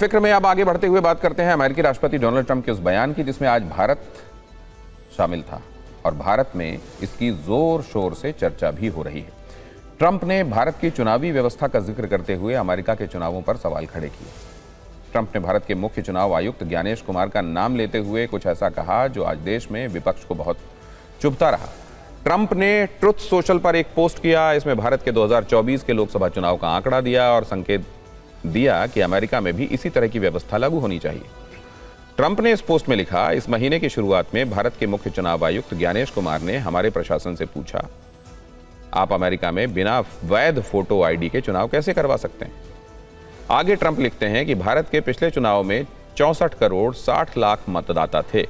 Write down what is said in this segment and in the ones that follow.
फिक्र में अब आगे बढ़ते हुए बात करते हैं अमेरिकी राष्ट्रपति डोनाल्ड ट्रंप के उस बयान की जिसमें आज भारत शामिल था और भारत में इसकी जोर शोर से चर्चा भी हो रही है। ट्रंप ने भारत की चुनावी व्यवस्था का जिक्र करते हुए अमेरिका के चुनावों पर सवाल खड़े किए। ट्रंप ने भारत के मुख्य चुनाव आयुक्त ज्ञानेश कुमार का नाम लेते हुए कुछ ऐसा कहा जो आज देश में विपक्ष को बहुत चुभता रहा। ट्रंप ने ट्रुथ सोशल पर एक पोस्ट किया, इसमें भारत के 2024 के लोकसभा चुनाव का आंकड़ा दिया और संकेत दिया कि अमेरिका में भी इसी तरह की व्यवस्था लागू होनी चाहिए। ट्रंप ने इस पोस्ट में लिखा, इस महीने की शुरुआत में भारत के मुख्य चुनाव आयुक्त ज्ञानेश कुमार ने हमारे प्रशासन से पूछा, आप अमेरिका में बिना वैध फोटो आईडी के चुनाव कैसे करवा सकते हैं। आगे ट्रंप लिखते हैं कि भारत के पिछले चुनाव में 64 करोड़ 60 लाख मतदाता थे।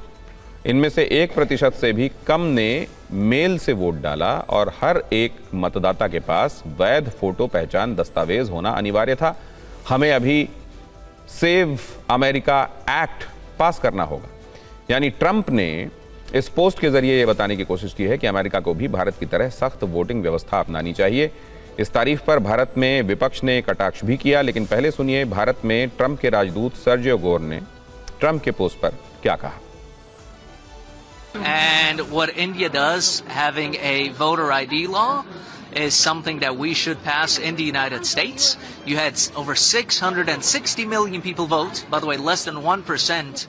इनमें से 1% से भी कम ने मेल से वोट डाला और हर एक मतदाता के पास वैध फोटो पहचान दस्तावेज होना अनिवार्य था। हमें अभी सेव अमेरिका एक्ट पास करना होगा। यानी ट्रंप ने इस पोस्ट के जरिए यह बताने की कोशिश की है कि अमेरिका को भी भारत की तरह सख्त वोटिंग व्यवस्था अपनानी चाहिए। इस तारीफ पर भारत में विपक्ष ने कटाक्ष भी किया, लेकिन पहले सुनिए भारत में ट्रंप के राजदूत सर्जियो गोर ने ट्रंप के पोस्ट पर क्या कहा। And what India does, having a voter ID law, is something that we should pass in the United States. You had over 660 million people vote, by the way, less than 1%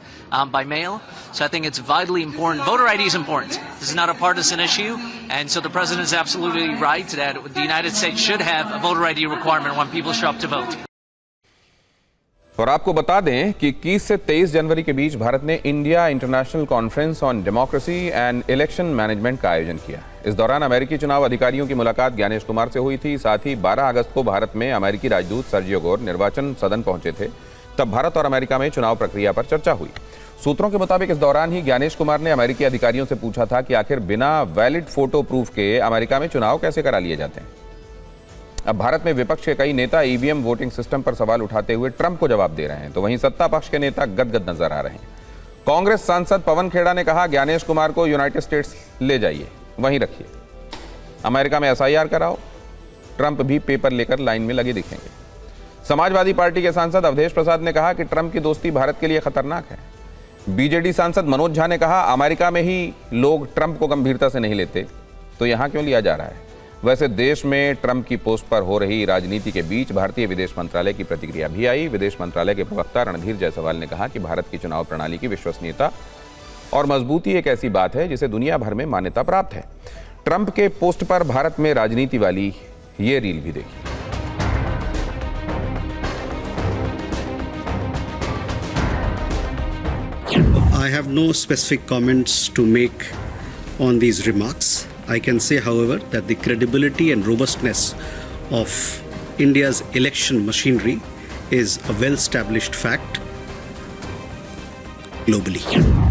by mail. So I think it's vitally important. Voter ID is important. This is not a partisan issue. And so the president is absolutely right that the United States should have a voter ID requirement when people show up to vote. और आपको बता दें कि 21 से 23 जनवरी के बीच भारत ने India international conference on democracy and election management का आयोजन किया। इस दौरान अमेरिकी चुनाव अधिकारियों की मुलाकात ज्ञानेश कुमार से हुई थी। साथ ही 12 अगस्त को भारत में अमेरिकी राजदूत सर्जियो गोर निर्वाचन सदन पहुंचे थे। तब भारत और अमेरिका में चुनाव प्रक्रिया पर चर्चा हुई। सूत्रों के मुताबिक इस दौरान ही ज्ञानेश कुमार ने अमेरिकी अधिकारियों से पूछा था कि आखिर बिना वैलिड फोटो प्रूफ के अमेरिका में चुनाव कैसे करा लिए जाते हैं। अब भारत में विपक्ष के कई नेता ईवीएम वोटिंग सिस्टम पर सवाल उठाते हुए ट्रंप को जवाब दे रहे हैं, तो वहीं सत्ता पक्ष के नेता गदगद नजर आ रहे हैं। कांग्रेस सांसद पवन खेड़ा ने कहा, ज्ञानेश कुमार को यूनाइटेड स्टेट्स ले जाइए, वहीं रखिए, अमेरिका में एसआईआर कराओ। ट्रंप भी पेपर लेकर लाइन में लगे दिखेंगे। समाजवादी पार्टी के सांसद अवधेश प्रसाद ने कहा कि ट्रंप की दोस्ती भारत के लिए खतरनाक है। बीजेडी सांसद मनोज झा ने कहा, अमेरिका में ही लोग ट्रंप को गंभीरता से नहीं लेते, तो यहां क्यों लिया जा रहा है। वैसे देश में ट्रंप की पोस्ट पर हो रही राजनीति के बीच भारतीय विदेश मंत्रालय की प्रतिक्रिया भी आई। विदेश मंत्रालय के प्रवक्ता रणधीर जायसवाल ने कहा कि भारत की चुनाव प्रणाली की विश्वसनीयता और मजबूती एक ऐसी बात है जिसे दुनिया भर में मान्यता प्राप्त है। ट्रंप के पोस्ट पर भारत में राजनीति वाली ये रील भी देखिए। I have no specific comments to make on these remarks. I can say, however, that the credibility and robustness of India's election machinery is a well-established fact globally.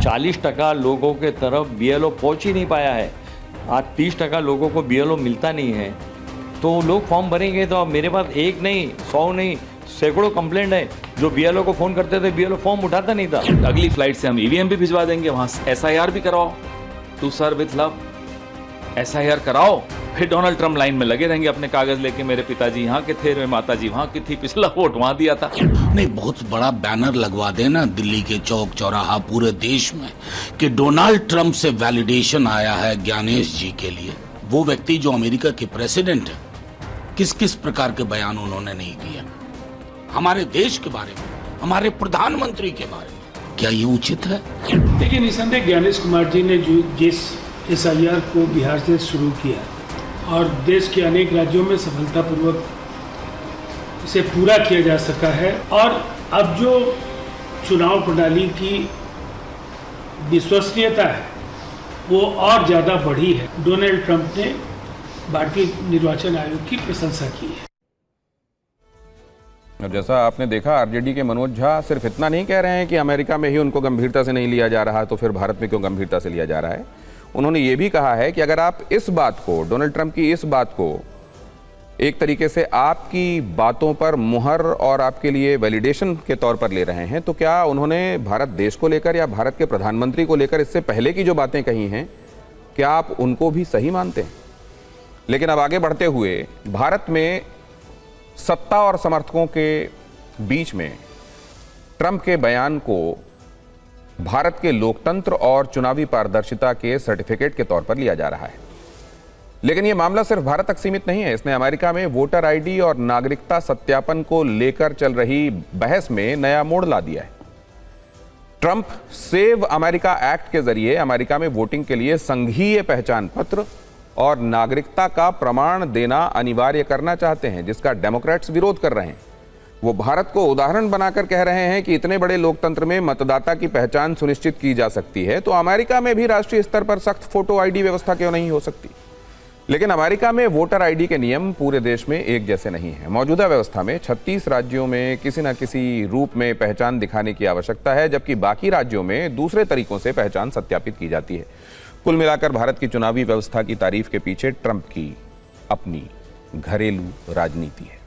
40% लोगों के तरफ BLO पहुंच ही नहीं पाया है। आज 30% लोगों को BLO मिलता नहीं है, तो लोग फॉर्म भरेंगे तो अब मेरे पास एक नहीं, 100 नहीं, सैकड़ों कंप्लेंट है। जो BLO को फोन करते थे, BLO फॉर्म उठाता नहीं था। अगली फ्लाइट से हम EVM भी भिजवा देंगे, वहाँ SIR भी करवाओ, to serve with love, SIR कराओ, फिर डोनाल्ड ट्रंप लाइन में लगे रहेंगे अपने कागज लेके, मेरे पिताजी यहाँ के थे, मेरे माताजी वहाँ की थी, पिछला वोट वहाँ दिया था। नहीं, बहुत बड़ा बैनर लगवा देना दिल्ली के चौक चौराहा पूरे देश में कि डोनाल्ड ट्रंप से वैलिडेशन आया है ज्ञानेश जी के लिए। वो व्यक्ति जो अमेरिका के प्रेसिडेंट है, किस किस प्रकार के बयान उन्होंने नहीं दिए हमारे देश के बारे में, हमारे प्रधानमंत्री के बारे में, क्या ये उचित है? देखिए, निसंदेह ज्ञानेश कुमार जी ने जो जिस SIR को बिहार से शुरू किया और देश के अनेक राज्यों में सफलतापूर्वक इसे पूरा किया जा सका है, और अब जो चुनाव प्रणाली की विश्वसनीयता है वो और ज़्यादा बढ़ी है। डोनाल्ड ट्रंप ने भारतीय निर्वाचन आयोग की प्रशंसा की है। और जैसा आपने देखा, आरजेडी के मनोज झा सिर्फ इतना नहीं कह रहे हैं कि अमेरिका में ही उनको गंभीरता से नहीं लिया जा रहा, तो फिर भारत में क्यों गंभीरता से लिया जा रहा है। उन्होंने ये भी कहा है कि अगर आप इस बात को, डोनाल्ड ट्रंप की इस बात को एक तरीके से आपकी बातों पर मुहर और आपके लिए वैलिडेशन के तौर पर ले रहे हैं, तो क्या उन्होंने भारत देश को लेकर या भारत के प्रधानमंत्री को लेकर इससे पहले की जो बातें कही हैं, क्या आप उनको भी सही मानते हैं। लेकिन अब आगे बढ़ते हुए भारत में सत्ता और समर्थकों के बीच में ट्रंप के बयान को भारत के लोकतंत्र और चुनावी पारदर्शिता के सर्टिफिकेट के तौर पर लिया जा रहा है। लेकिन यह मामला सिर्फ भारत तक सीमित नहीं है। इसने अमेरिका में वोटर आईडी और नागरिकता सत्यापन को लेकर चल रही बहस में नया मोड़ ला दिया है। ट्रंप सेव अमेरिका एक्ट के जरिए अमेरिका में वोटिंग के लिए संघीय पहचान पत्र और नागरिकता का प्रमाण देना अनिवार्य करना चाहते हैं, जिसका डेमोक्रेट्स विरोध कर रहे हैं। वो भारत को उदाहरण बनाकर कह रहे हैं कि इतने बड़े लोकतंत्र में मतदाता की पहचान सुनिश्चित की जा सकती है, तो अमेरिका में भी राष्ट्रीय स्तर पर सख्त फोटो आईडी व्यवस्था क्यों नहीं हो सकती। लेकिन अमेरिका में वोटर आईडी के नियम पूरे देश में एक जैसे नहीं है। मौजूदा व्यवस्था में 36 राज्यों में किसी न किसी रूप में पहचान दिखाने की आवश्यकता है, जबकि बाकी राज्यों में दूसरे तरीकों से पहचान सत्यापित की जाती है। कुल मिलाकर भारत की चुनावी व्यवस्था की तारीफ के पीछे ट्रंप की अपनी घरेलू राजनीति है।